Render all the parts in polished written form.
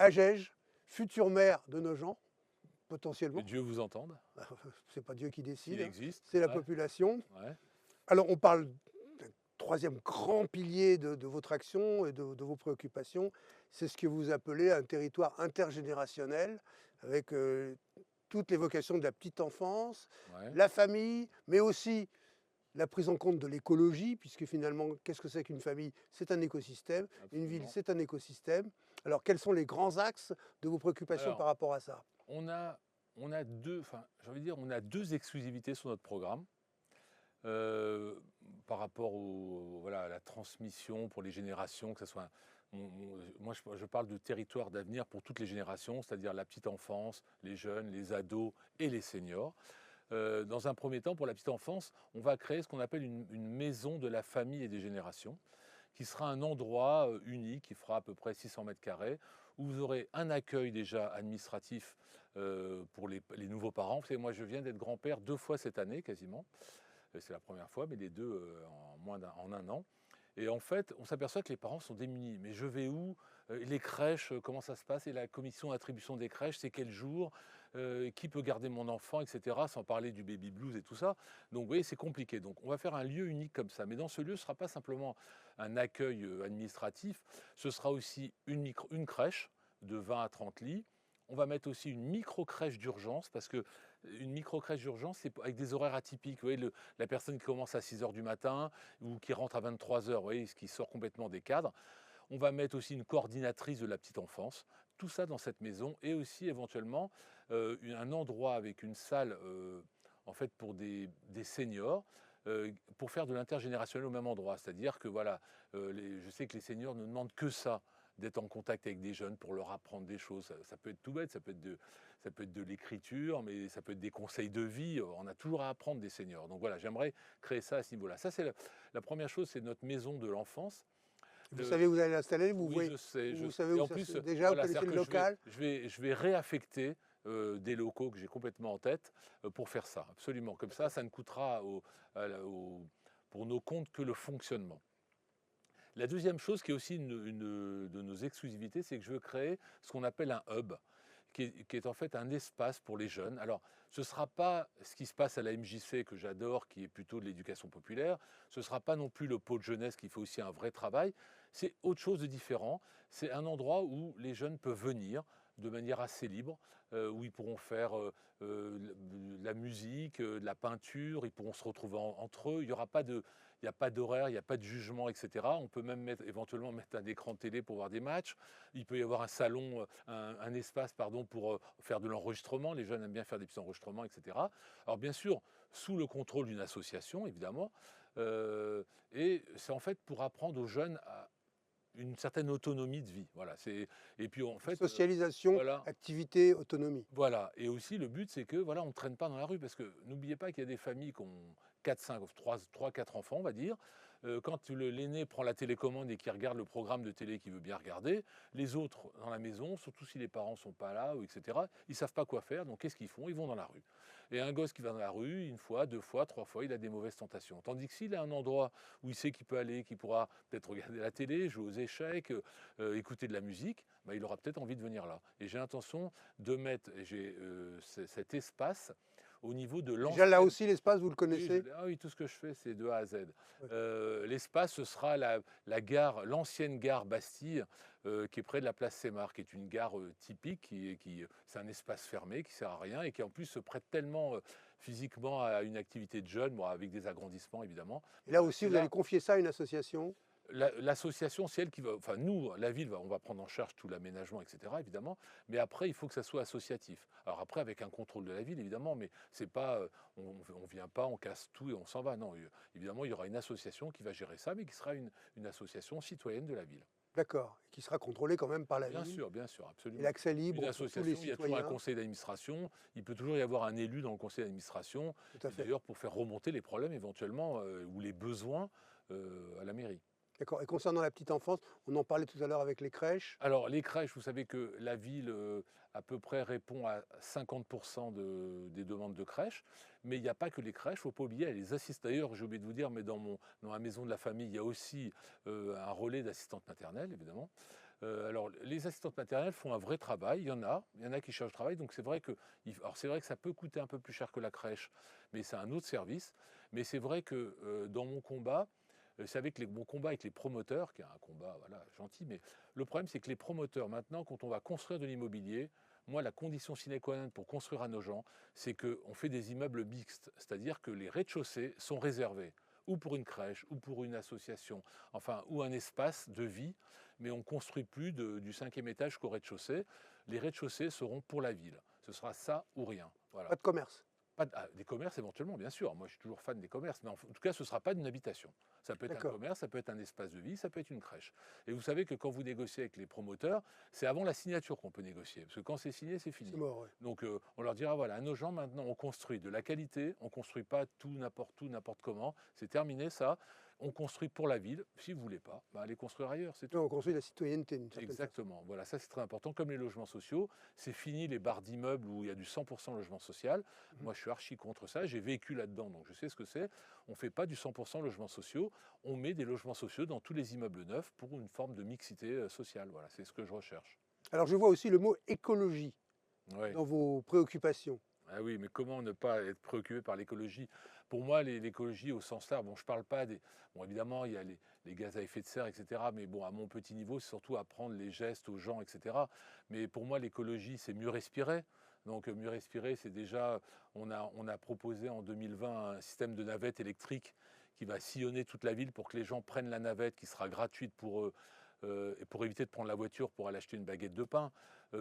Agege, future maire de Nogent, Que potentiellement. Dieu vous entende. C'est pas Dieu qui décide, Il hein, existe. c'est la Ouais, population. ouais. Alors on parle d'un troisième grand pilier de votre action et de vos préoccupations, c'est ce que vous appelez un territoire intergénérationnel avec toutes les vocations de la petite enfance, Ouais, la famille, mais aussi la prise en compte de l'écologie, puisque finalement, qu'est-ce que c'est qu'une famille? C'est un écosystème, une ville, absolument. c'est un écosystème. Alors, quels sont les grands axes de vos préoccupations par Alors, rapport à ça? on a, on a deux, enfin, j'ai envie de dire, on a deux exclusivités sur notre programme. euh, Par rapport voilà, à la transmission pour les générations, que ce soit moi je parle de territoire d'avenir pour toutes les générations, c'est-à-dire la petite enfance, les jeunes, les ados et les seniors. Dans un premier temps, pour la petite enfance, on va créer ce qu'on appelle une maison de la famille et des générations, qui sera un endroit unique, qui fera à peu près 600 mètres carrés, où vous aurez un accueil déjà administratif pour les nouveaux parents. Vous savez, moi je viens d'être grand-père 2 fois cette année quasiment. C'est la première fois, mais les deux en un an. Et en fait, on s'aperçoit que les parents sont démunis. Mais je vais où? Les crèches, comment ça se passe? Et la commission d'attribution des crèches, c'est quel jour? Qui peut garder mon enfant, etc. Sans parler du baby blues et tout ça. Donc vous voyez, c'est compliqué. Donc on va faire un lieu unique comme ça. Mais dans ce lieu, ce ne sera pas simplement un accueil administratif, ce sera aussi une crèche de 20 à 30 lits. On va mettre aussi une micro-crèche d'urgence, parce que une micro-crèche d'urgence, c'est avec des horaires atypiques. Vous voyez, la personne qui commence à 6 heures du matin ou qui rentre à 23 heures, vous voyez, ce qui sort complètement des cadres. On va mettre aussi une coordinatrice de la petite enfance. Tout ça dans cette maison, et aussi éventuellement un endroit avec une salle en fait pour des seniors, pour faire de l'intergénérationnel au même endroit. C'est-à-dire que voilà, je sais que les seniors ne demandent que ça, d'être en contact avec des jeunes pour leur apprendre des choses. Ça peut être tout bête, ça peut être de l'écriture, mais ça peut être des conseils de vie. On a toujours à apprendre des seniors. Donc voilà, j'aimerais créer ça à ce niveau-là. Ça, c'est la première chose, c'est notre maison de l'enfance. Vous Euh, savez où vous allez l'installer, oui, je sais. vous savez Et où en ça se... plus, Déjà, vous voilà, connaissez c'est-à-dire le que local? je vais réaffecter des locaux que j'ai complètement en tête pour faire ça, absolument. Comme ça ne coûtera pour nos comptes que le fonctionnement. La deuxième chose qui est aussi une de nos exclusivités, c'est que je veux créer ce qu'on appelle un hub, qui est en fait un espace pour les jeunes. Alors, ce ne sera pas ce qui se passe à la MJC que j'adore, qui est plutôt de l'éducation populaire. Ce ne sera pas non plus le pôle jeunesse qui fait aussi un vrai travail. C'est autre chose de différent. C'est un endroit où les jeunes peuvent venir de manière assez libre, où ils pourront faire de la musique, de la peinture, ils pourront se retrouver entre eux. Il n'y a pas d'horaire, il n'y a pas de jugement, etc. On peut même éventuellement mettre un écran de télé pour voir des matchs. Il peut y avoir un salon, un espace pardon, pour faire de l'enregistrement. Les jeunes aiment bien faire des petits enregistrements, etc. Alors bien sûr, sous le contrôle d'une association, évidemment. Et c'est en fait pour apprendre aux jeunes une certaine autonomie de vie. Voilà. Et puis en fait, Socialisation, voilà. activité, autonomie. Voilà, et aussi le but c'est que voilà, on ne traîne pas dans la rue, parce que n'oubliez pas qu'il y a des familles qui ont 4, 5, 3, 4 enfants, on va dire. Quand l'aîné prend la télécommande et qui regarde le programme de télé qu'il veut bien regarder, les autres dans la maison, surtout si les parents sont pas là, ou etc., ils savent pas quoi faire, donc qu'est-ce qu'ils font? Ils vont dans la rue. Et un gosse qui va dans la rue, une fois, 2 fois, 3 fois, il a des mauvaises tentations. Tandis que s'il a un endroit où il sait qu'il peut aller, qu'il pourra peut-être regarder la télé, jouer aux échecs, écouter de la musique, bah, il aura peut-être envie de venir là. Et j'ai l'intention de mettre cet espace au niveau de Déjà là l'ancienne. aussi, l'espace, vous le Oui, connaissez? ah oui, tout ce que je fais, c'est de A à Z. Ouais. L'espace, ce sera la gare, l'ancienne gare Bastille, qui est près de la place Sémar, qui est une gare typique, c'est un espace fermé qui sert à rien et qui en plus se prête tellement physiquement à une activité de jeunes, bon, avec des agrandissements évidemment. Et là Voilà, aussi, c'est vous allez là. confier ça à une association? L'association, c'est elle qui va, enfin nous, la ville, on va prendre en charge tout l'aménagement, etc., évidemment, mais après, il faut que ça soit associatif. Alors après, avec un contrôle de la ville, évidemment, mais c'est pas, on vient pas, on casse tout et on s'en va. Non, évidemment, il y aura une association qui va gérer ça, mais qui sera une association citoyenne de la ville. D'accord. Qui sera contrôlé quand même par la ville. Bien sûr, Et absolument. l'accès Une libre pour tous les association, il y a toujours un citoyens. conseil d'administration, il peut toujours y avoir un élu dans le conseil d'administration, Tout à et fait. d'ailleurs pour faire remonter les problèmes éventuellement, ou les besoins à la mairie. D'accord. Et concernant la petite enfance, on en parlait tout à l'heure avec les crèches. Alors, les crèches, vous savez que la ville, à peu près, répond à 50% des demandes de crèches. Mais il n'y a pas que les crèches, il ne faut pas oublier, il y a les assistants. D'ailleurs, j'ai oublié de vous dire, mais dans la maison de la famille, il y a aussi un relais d'assistante maternelle, évidemment. Alors, les assistantes maternelles font un vrai travail, il y en a qui cherchent du travail, donc c'est vrai que, alors c'est vrai que ça peut coûter un peu plus cher que la crèche, mais c'est un autre service. Mais c'est vrai que dans mon combat, c'est avec mon combat avec les promoteurs, qui est un combat voilà, gentil, mais le problème c'est que les promoteurs, maintenant, quand on va construire de l'immobilier, moi, la condition sine qua non pour construire à Nogent, c'est qu'on fait des immeubles mixtes, c'est-à-dire que les rez-de-chaussée sont réservés ou pour une crèche, ou pour une association, enfin, ou un espace de vie, mais on ne construit plus du cinquième étage qu'au rez-de-chaussée. Les rez-de-chaussée seront pour la ville. Ce sera ça ou rien. Voilà. Pas de commerce. Des commerces éventuellement, bien sûr. Moi, je suis toujours fan des commerces, mais en tout cas, ce ne sera pas d'une habitation. Ça peut être un D'accord. commerce, ça peut être un espace de vie, ça peut être une crèche. Et vous savez que quand vous négociez avec les promoteurs, c'est avant la signature qu'on peut négocier, parce que quand c'est signé, c'est fini. C'est mort, ouais. Donc, on leur dira, voilà, à nos gens, maintenant, on construit de la qualité, on ne construit pas tout, n'importe comment. C'est terminé, ça. On construit pour la ville. Si vous ne voulez pas, bah, allez construire ailleurs, c'est tout. Non, on construit la citoyenneté, d'une certaine façon. Exactement. Voilà, ça c'est très important. Comme les logements sociaux, c'est fini les barres d'immeubles où il y a du 100% logement social. Moi, je suis archi contre ça. J'ai vécu là-dedans, donc je sais ce que c'est. On ne fait pas du 100% logements sociaux. On met des logements sociaux dans tous les immeubles neufs pour une forme de mixité sociale. Voilà, c'est ce que je recherche. Alors, je vois aussi le mot écologie Ouais. dans vos préoccupations. Ah oui, mais comment ne pas être préoccupé par l'écologie? Pour moi, l'écologie au sens large, bon, je ne parle pas des... Bon, évidemment, il y a les gaz à effet de serre, etc. Mais bon, à mon petit niveau, c'est surtout apprendre les gestes aux gens, etc. Mais pour moi, l'écologie, c'est mieux respirer. Donc, mieux respirer, c'est déjà... On a proposé en 2020 un système de navette électrique qui va sillonner toute la ville pour que les gens prennent la navette, qui sera gratuite pour eux, et pour éviter de prendre la voiture pour aller acheter une baguette de pain.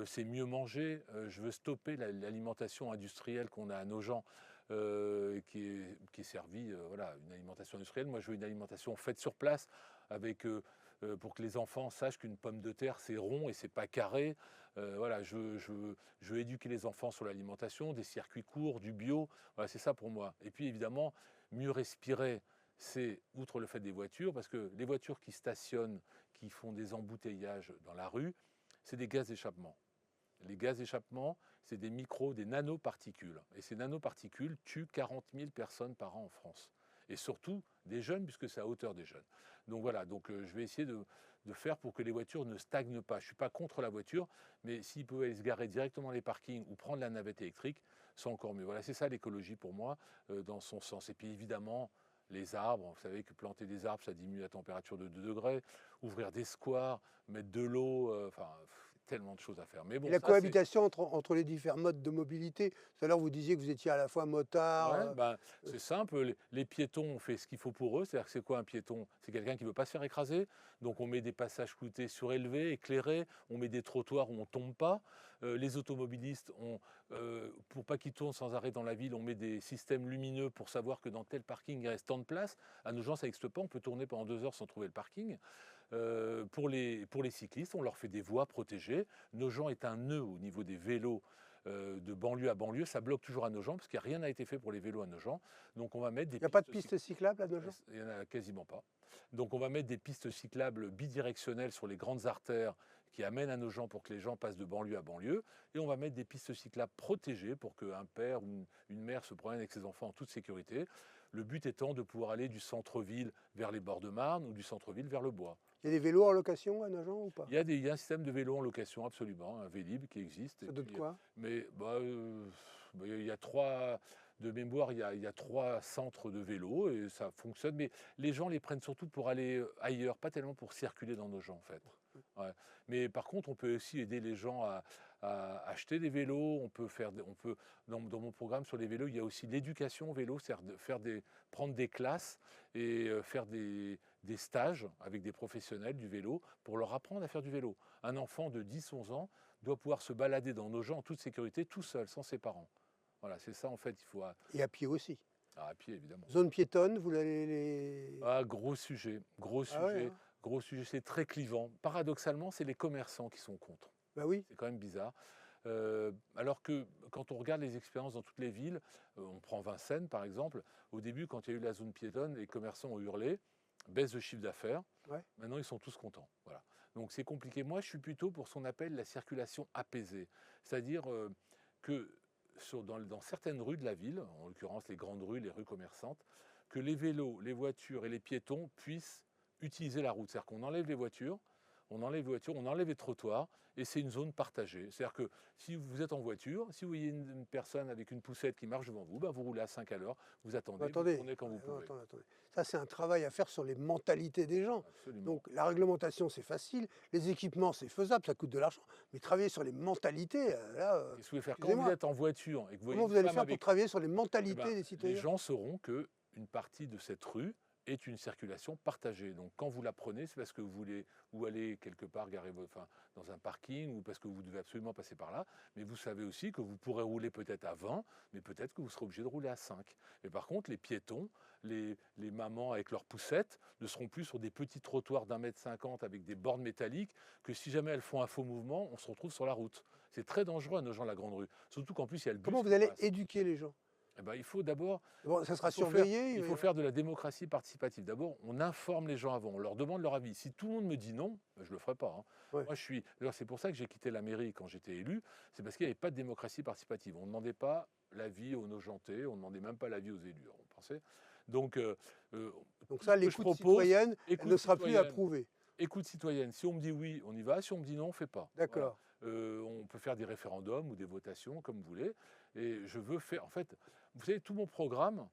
C'est mieux manger. Je veux stopper l'alimentation industrielle qu'on a à nos gens, qui est servie, voilà, une alimentation industrielle. Moi, je veux une alimentation faite sur place, avec, pour que les enfants sachent qu'une pomme de terre, c'est rond et c'est pas carré. Voilà, je veux éduquer les enfants sur l'alimentation, des circuits courts, du bio. Voilà, c'est ça pour moi. Et puis, évidemment, mieux respirer, c'est, outre le fait des voitures, parce que les voitures qui stationnent, qui font des embouteillages dans la rue, c'est des gaz d'échappement. Les gaz d'échappement, c'est des des nanoparticules. Et ces nanoparticules tuent 40 000 personnes par an en France. Et surtout des jeunes, puisque c'est à hauteur des jeunes. Donc voilà, donc, je vais essayer de faire pour que les voitures ne stagnent pas. Je ne suis pas contre la voiture, mais s'ils pouvaient aller se garer directement dans les parkings ou prendre la navette électrique, c'est encore mieux. Voilà, c'est ça l'écologie pour moi, dans son sens. Et puis évidemment, les arbres, vous savez que planter des arbres, ça diminue la température de 2 degrés, ouvrir des squares, mettre de l'eau, enfin, tellement de choses à faire. Mais Et bon, la ça, c'est... cohabitation entre les différents modes de mobilité. Tout à l'heure, vous disiez que vous étiez à la fois motard. Ouais, ben, c'est simple, les piétons, on fait ce qu'il faut pour eux. C'est-à-dire que c'est quoi un piéton? C'est quelqu'un qui ne veut pas se faire écraser. Donc on met des passages cloutés surélevés, éclairés, on met des trottoirs où on ne tombe pas. Les automobilistes, pour pas qu'ils tournent sans arrêt dans la ville, on met des systèmes lumineux pour savoir que dans tel parking, il reste tant de place. À nos gens, ça n'existe pas, on peut tourner pendant 2 heures sans trouver le parking. Pour les cyclistes, on leur fait des voies protégées. Nogent est un nœud au niveau des vélos, de banlieue à banlieue, ça bloque toujours à Nogent, parce qu'il n'y a rien n'a été fait pour les vélos à Nogent. Donc on va mettre des Il n'y a pas de piste cyclable à Nogent? Il n'y en a quasiment pas. Donc on va mettre des pistes cyclables bidirectionnelles sur les grandes artères qui amènent à Nogent pour que les gens passent de banlieue à banlieue. Et on va mettre des pistes cyclables protégées pour qu'un père ou une mère se promène avec ses enfants en toute sécurité. Le but étant de pouvoir aller du centre-ville vers les bords de Marne ou du centre-ville vers le bois. Il y a des vélos en location à Nogent ou pas? Il y a un système de vélo en location, absolument, un Vélib qui existe. Ça donne quoi? Mais il y a de mémoire, il y a 3 centres de vélo et ça fonctionne. Mais les gens les prennent surtout pour aller ailleurs, pas tellement pour circuler dans nos gens en fait. Ouais. Mais par contre, on peut aussi aider les gens à acheter des vélos. Dans mon programme sur les vélos, il y a aussi l'éducation au vélo, c'est-à-dire prendre des classes et faire des stages avec des professionnels du vélo pour leur apprendre à faire du vélo. Un enfant de 10-11 ans doit pouvoir se balader dans nos gens en toute sécurité, tout seul, sans ses parents. Voilà, c'est ça en fait, il faut... Et à pied aussi. À pied, évidemment. Zone piétonne, vous allez les... Ah, gros sujet, Ah ouais, hein. gros sujet, c'est très clivant. Paradoxalement, c'est les commerçants qui sont contre. Bah oui. C'est quand même bizarre. Alors que quand on regarde les expériences dans toutes les villes, on prend Vincennes par exemple, au début quand il y a eu la zone piétonne, les commerçants ont hurlé, baisse de chiffre d'affaires, Ouais. maintenant ils sont tous contents. Voilà. Donc c'est compliqué. Moi je suis plutôt pour ce qu'on appelle la circulation apaisée, c'est-à-dire que dans certaines rues de la ville, en l'occurrence les grandes rues, les rues commerçantes, que les vélos, les voitures et les piétons puissent utiliser la route. C'est-à-dire qu'on enlève les voitures, on enlève les voitures, on enlève les trottoirs, et c'est une zone partagée. C'est-à-dire que si vous êtes en voiture, si vous voyez une personne avec une poussette qui marche devant vous, ben vous roulez à 5 à l'heure, vous attendez, vous Attendez, tournez quand vous pouvez. attendez. Ça, c'est un travail à faire sur les mentalités des gens. Absolument. Donc, la réglementation, c'est facile. Les équipements, c'est faisable, ça coûte de l'argent. Mais travailler sur les mentalités, là, Qu'est-ce que vous voulez faire quand excusez-moi. vous êtes en voiture et que vous voyez Comment une vous allez femme faire pour avec... travailler sur les Eh mentalités ben, des les citoyens? gens sauront qu'une partie de cette rue est une circulation partagée. Donc quand vous la prenez, c'est parce que vous voulez ou aller quelque part dans un parking ou parce que vous devez absolument passer par là. Mais vous savez aussi que vous pourrez rouler peut-être à 20, mais peut-être que vous serez obligé de rouler à 5. Et par contre, les piétons, les mamans avec leurs poussettes ne seront plus sur des petits trottoirs d'1,50 m avec des bornes métalliques que si jamais elles font un faux mouvement, on se retrouve sur la route. C'est très dangereux à nos gens de la grande rue. Surtout qu'en plus, il y a le bus Comment vous qui allez passe. éduquer les gens? Eh ben, il faut d'abord Bon, ça sera il faut faire, surveillé. il faut faire de la démocratie participative. D'abord, on informe les gens avant, on leur demande leur avis. Si tout le monde me dit non, ben, je ne le ferai pas. Hein. Ouais. Moi, d'ailleurs, c'est pour ça que j'ai quitté la mairie quand j'étais élu. C'est parce qu'il n'y avait pas de démocratie participative. On ne demandait pas l'avis aux nojentés, on ne demandait même pas l'avis aux élus. On pensait. Donc, Donc ça, ce que je l'écoute propose, citoyenne, elle écoute ne sera plus citoyenne. approuvée. Écoute citoyenne, si on me dit oui, on y va, si on me dit non, on ne fait pas. Voilà. D'accord. On peut faire des référendums ou des votations, comme vous voulez. Et je veux faire, en fait, vous savez, tout mon programme,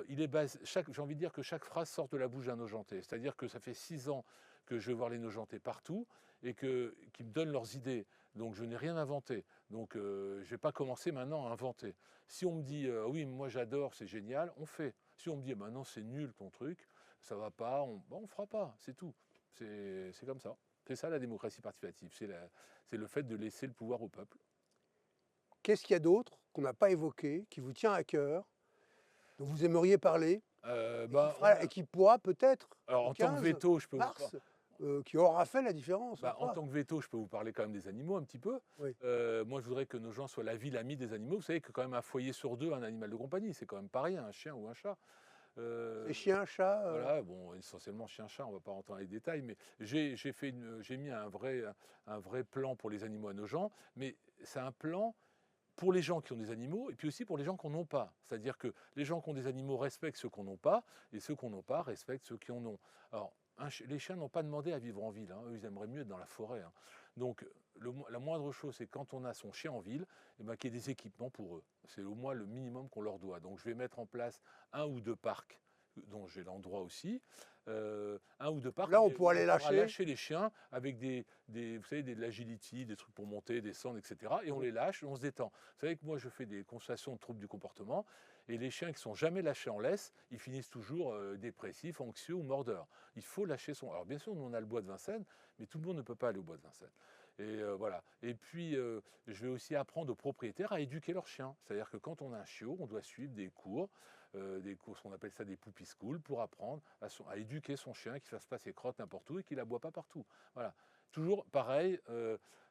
il est basé, j'ai envie de dire que chaque phrase sort de la bouche d'un nojenté. C'est-à-dire que ça fait 6 ans que je vais voir les nojentés partout et qu'ils me donnent leurs idées. Donc je n'ai rien inventé. Donc je ne vais pas commencer maintenant à inventer. Si on me dit oui, moi j'adore, c'est génial, on fait. Si on me dit non, c'est nul ton truc, ça va pas, on fera pas, c'est tout. C'est comme ça. C'est ça la démocratie participative. C'est le fait de laisser le pouvoir au peuple. Qu'est-ce qu'il y a d'autre qu'on n'a pas évoqué, qui vous tient à cœur, dont vous aimeriez parler, et qui pourra peut-être, alors, le en tant que 15 veto, je peux vous mars, qui aura fait la différence? en tant que veto, je peux vous parler quand même des animaux un petit peu. Oui. Moi, je voudrais que nos gens soient la ville amie des animaux. Vous savez que quand même un foyer sur 2 a un animal de compagnie, c'est quand même pas rien, un chien ou un chat. Les chiens, chats. Voilà, bon, essentiellement chien-chat, on ne va pas rentrer dans les détails, mais j'ai mis un vrai plan pour les animaux à nos gens, mais c'est un plan pour les gens qui ont des animaux et puis aussi pour les gens qui n'en ont pas. C'est-à-dire que les gens qui ont des animaux respectent ceux qui n'en ont pas et ceux qui n'en ont pas respectent ceux qui en ont. Alors, les chiens n'ont pas demandé à vivre en ville, hein. Eux, ils aimeraient mieux être dans la forêt. Hein. Donc, la moindre chose, c'est quand on a son chien en ville, eh ben, qu'il y ait des équipements pour eux. C'est au moins le minimum qu'on leur doit. Donc, je vais mettre en place 1 ou 2 parcs dont j'ai l'endroit aussi, 1 ou 2 parcs. Là, on pourra les lâcher. Lâcher les chiens avec vous savez, de l'agility, des trucs pour monter, descendre, etc. Et on les lâche, on se détend. Vous savez que moi, je fais des consultations de troubles du comportement, et les chiens qui sont jamais lâchés en laisse, ils finissent toujours dépressifs, anxieux ou mordeurs. Il faut lâcher son... Alors bien sûr, nous on a le bois de Vincennes, mais tout le monde ne peut pas aller au bois de Vincennes. Et voilà. Et puis, je vais aussi apprendre aux propriétaires à éduquer leurs chiens. C'est-à-dire que quand on a un chiot, on doit suivre des cours, on appelle ça des poopy school, pour apprendre à éduquer son chien, qu'il ne fasse pas ses crottes n'importe où et qu'il aboie pas partout. Voilà. Toujours pareil,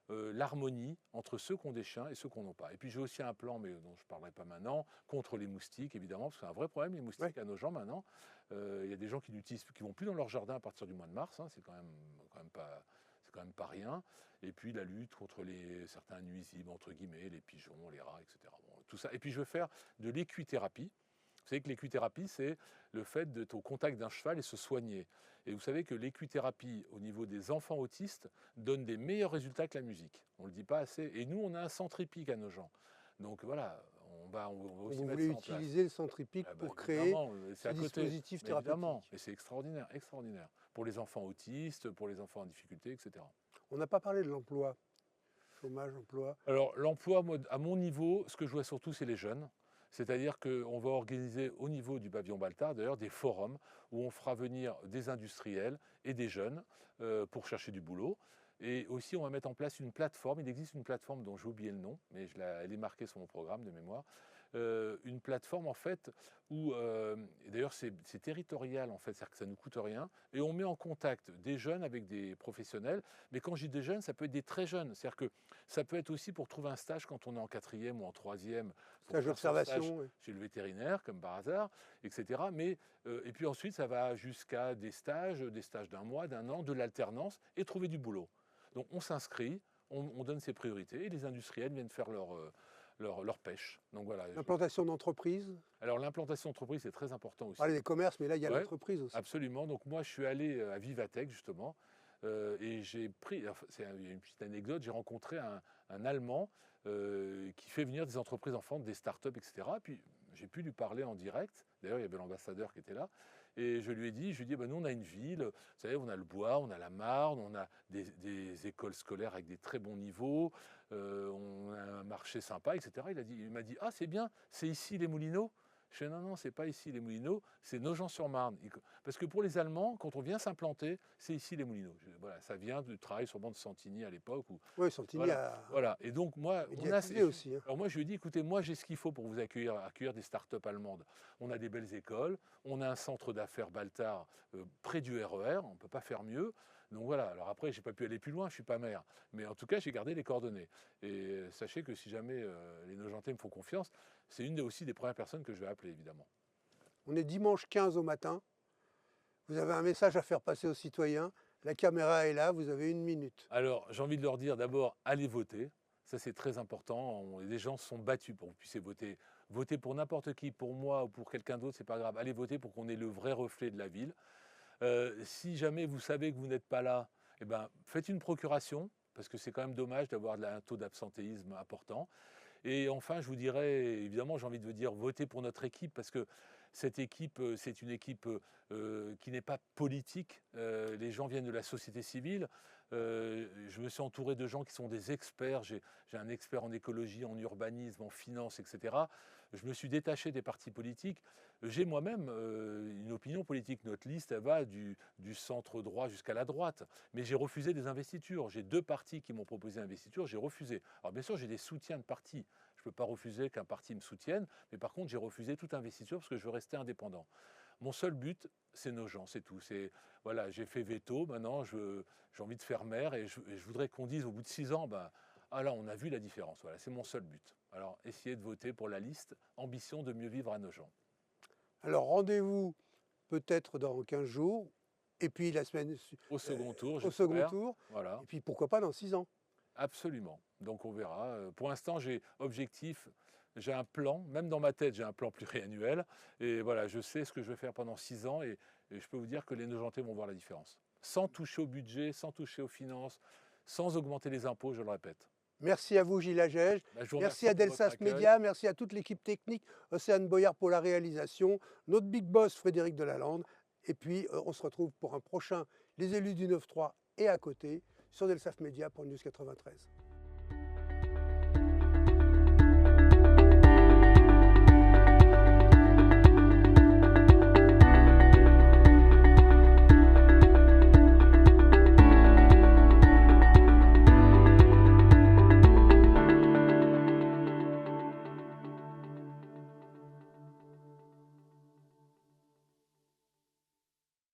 l'harmonie entre ceux qui ont des chiens et ceux qui n'en ont pas. Et puis j'ai aussi un plan, mais dont je ne parlerai pas maintenant, contre les moustiques, évidemment, parce que c'est un vrai problème, les moustiques à nos gens maintenant. Il y a des gens qui vont plus dans leur jardin à partir du mois de mars, hein, c'est quand même pas rien. Et puis la lutte contre certains nuisibles, entre guillemets, les pigeons, les rats, etc. Bon, tout ça. Et puis je veux faire de l'équithérapie. Vous savez que l'équithérapie, c'est le fait d'être au contact d'un cheval et se soigner. Et vous savez que l'équithérapie, au niveau des enfants autistes, donne des meilleurs résultats que la musique. On ne le dit pas assez. Et nous, on a un centre hippique à nos gens. Donc voilà, on va aussi vous mettre voulez ça en place. utiliser le centre hippique pour créer ce dispositif thérapeutique. Évidemment, et c'est extraordinaire, extraordinaire. Pour les enfants autistes, pour les enfants en difficulté, etc. On n'a pas parlé de l'emploi. Chômage, emploi. Alors l'emploi, à mon niveau, ce que je vois surtout, c'est les jeunes. C'est-à-dire qu'on va organiser au niveau du pavillon Baltard, d'ailleurs, des forums où on fera venir des industriels et des jeunes pour chercher du boulot. Et aussi, on va mettre en place une plateforme. Il existe une plateforme dont j'ai oublié le nom, mais elle est marquée sur mon programme de mémoire. Une plateforme, en fait, où, d'ailleurs, c'est territorial, en fait, c'est-à-dire que ça ne nous coûte rien. Et on met en contact des jeunes avec des professionnels. Mais quand je dis des jeunes, ça peut être des très jeunes. C'est-à-dire que ça peut être aussi pour trouver un stage quand on est en 4e ou en 3e. Stage d'observation. Chez le vétérinaire, comme par hasard, etc. Mais, et puis ensuite, ça va jusqu'à des stages d'1 mois, d'1 an, de l'alternance et trouver du boulot. Donc on s'inscrit, on donne ses priorités et les industriels viennent faire leur pêche. Donc voilà. L'implantation d'entreprises. Alors l'implantation d'entreprise, c'est très important aussi. On parlait des commerces, mais là, il y a l'entreprise aussi. Absolument. Donc moi, je suis allé à Vivatech, justement, Et j'ai pris, enfin, une petite anecdote, j'ai rencontré un Allemand qui fait venir des entreprises en France, des startups, etc. Puis j'ai pu lui parler en direct. D'ailleurs, il y avait l'ambassadeur qui était là. Et je lui ai dit, bah, nous, on a une ville, vous savez, on a le bois, on a la Marne, on a des écoles scolaires avec des très bons niveaux, on a un marché sympa, etc. Il m'a dit, ah, c'est bien, c'est ici les Moulineaux. Je fais, non, non, c'est pas ici les Moulineaux, c'est Nogent-sur-Marne. Parce que pour les Allemands, quand on vient s'implanter, c'est ici les Moulineaux. Voilà, ça vient du travail sûrement de Santini à l'époque. Oui, Santini Voilà, a voilà. Et donc, moi, médiatisé aussi, hein. alors moi, je lui ai dit, écoutez, moi, j'ai ce qu'il faut pour vous accueillir des startups allemandes. On a des belles écoles, on a un centre d'affaires Baltard près du RER, on ne peut pas faire mieux. Donc voilà, alors après, je n'ai pas pu aller plus loin, je ne suis pas maire. Mais en tout cas, j'ai gardé les coordonnées. Et sachez que si jamais les Nogentais me font confiance, c'est aussi des premières personnes que je vais appeler, évidemment. On est dimanche 15 au matin. Vous avez un message à faire passer aux citoyens. La caméra est là, vous avez 1 minute. Alors, j'ai envie de leur dire d'abord, allez voter. Ça, c'est très important. Les gens se sont battus pour que vous puissiez voter. Votez pour n'importe qui, pour moi ou pour quelqu'un d'autre, c'est pas grave. Allez voter pour qu'on ait le vrai reflet de la ville. Si jamais vous savez que vous n'êtes pas là, eh ben, faites une procuration, parce que c'est quand même dommage d'avoir un taux d'absentéisme important. Et enfin, je vous dirais, évidemment, j'ai envie de vous dire, votez pour notre équipe, parce que cette équipe, c'est une équipe qui n'est pas politique. Les gens viennent de la société civile. Je me suis entouré de gens qui sont des experts. J'ai un expert en écologie, en urbanisme, en finance, etc. Je me suis détaché des partis politiques. J'ai moi-même une opinion politique. Notre liste, elle va du centre droit jusqu'à la droite. Mais j'ai refusé des investitures. J'ai 2 partis qui m'ont proposé investiture, j'ai refusé. Alors bien sûr, j'ai des soutiens de partis. Je ne peux pas refuser qu'un parti me soutienne, mais par contre, j'ai refusé toute investiture parce que je veux rester indépendant. Mon seul but, c'est Nogent, c'est tout. Voilà, j'ai fait veto, maintenant j'ai envie de faire maire et je voudrais qu'on dise au bout de 6 ans, ben, ah là, on a vu la différence. Voilà, c'est mon seul but. Alors, essayez de voter pour la liste Ambition de mieux vivre à Nogent. Alors rendez-vous peut-être dans 15 jours, et puis la semaine Au second tour, au second j'espère. tour, Voilà. et puis pourquoi pas dans 6 ans. Absolument. Donc on verra. Pour l'instant, j'ai un plan, même dans ma tête, j'ai un plan pluriannuel. Et voilà, je sais ce que je vais faire pendant 6 ans et je peux vous dire que les Nogentais vont voir la différence. Sans toucher au budget, sans toucher aux finances, sans augmenter les impôts, je le répète. Merci à vous, Gilles Agege. Ben, je vous Merci remercie à pour votre Delsas accueil. Média, merci à toute l'équipe technique, Océane Boyard pour la réalisation, notre big boss Frédéric Delalande. Et puis, on se retrouve pour un prochain Les élus du 9-3 et à côté sur Delsas Média pour News 93.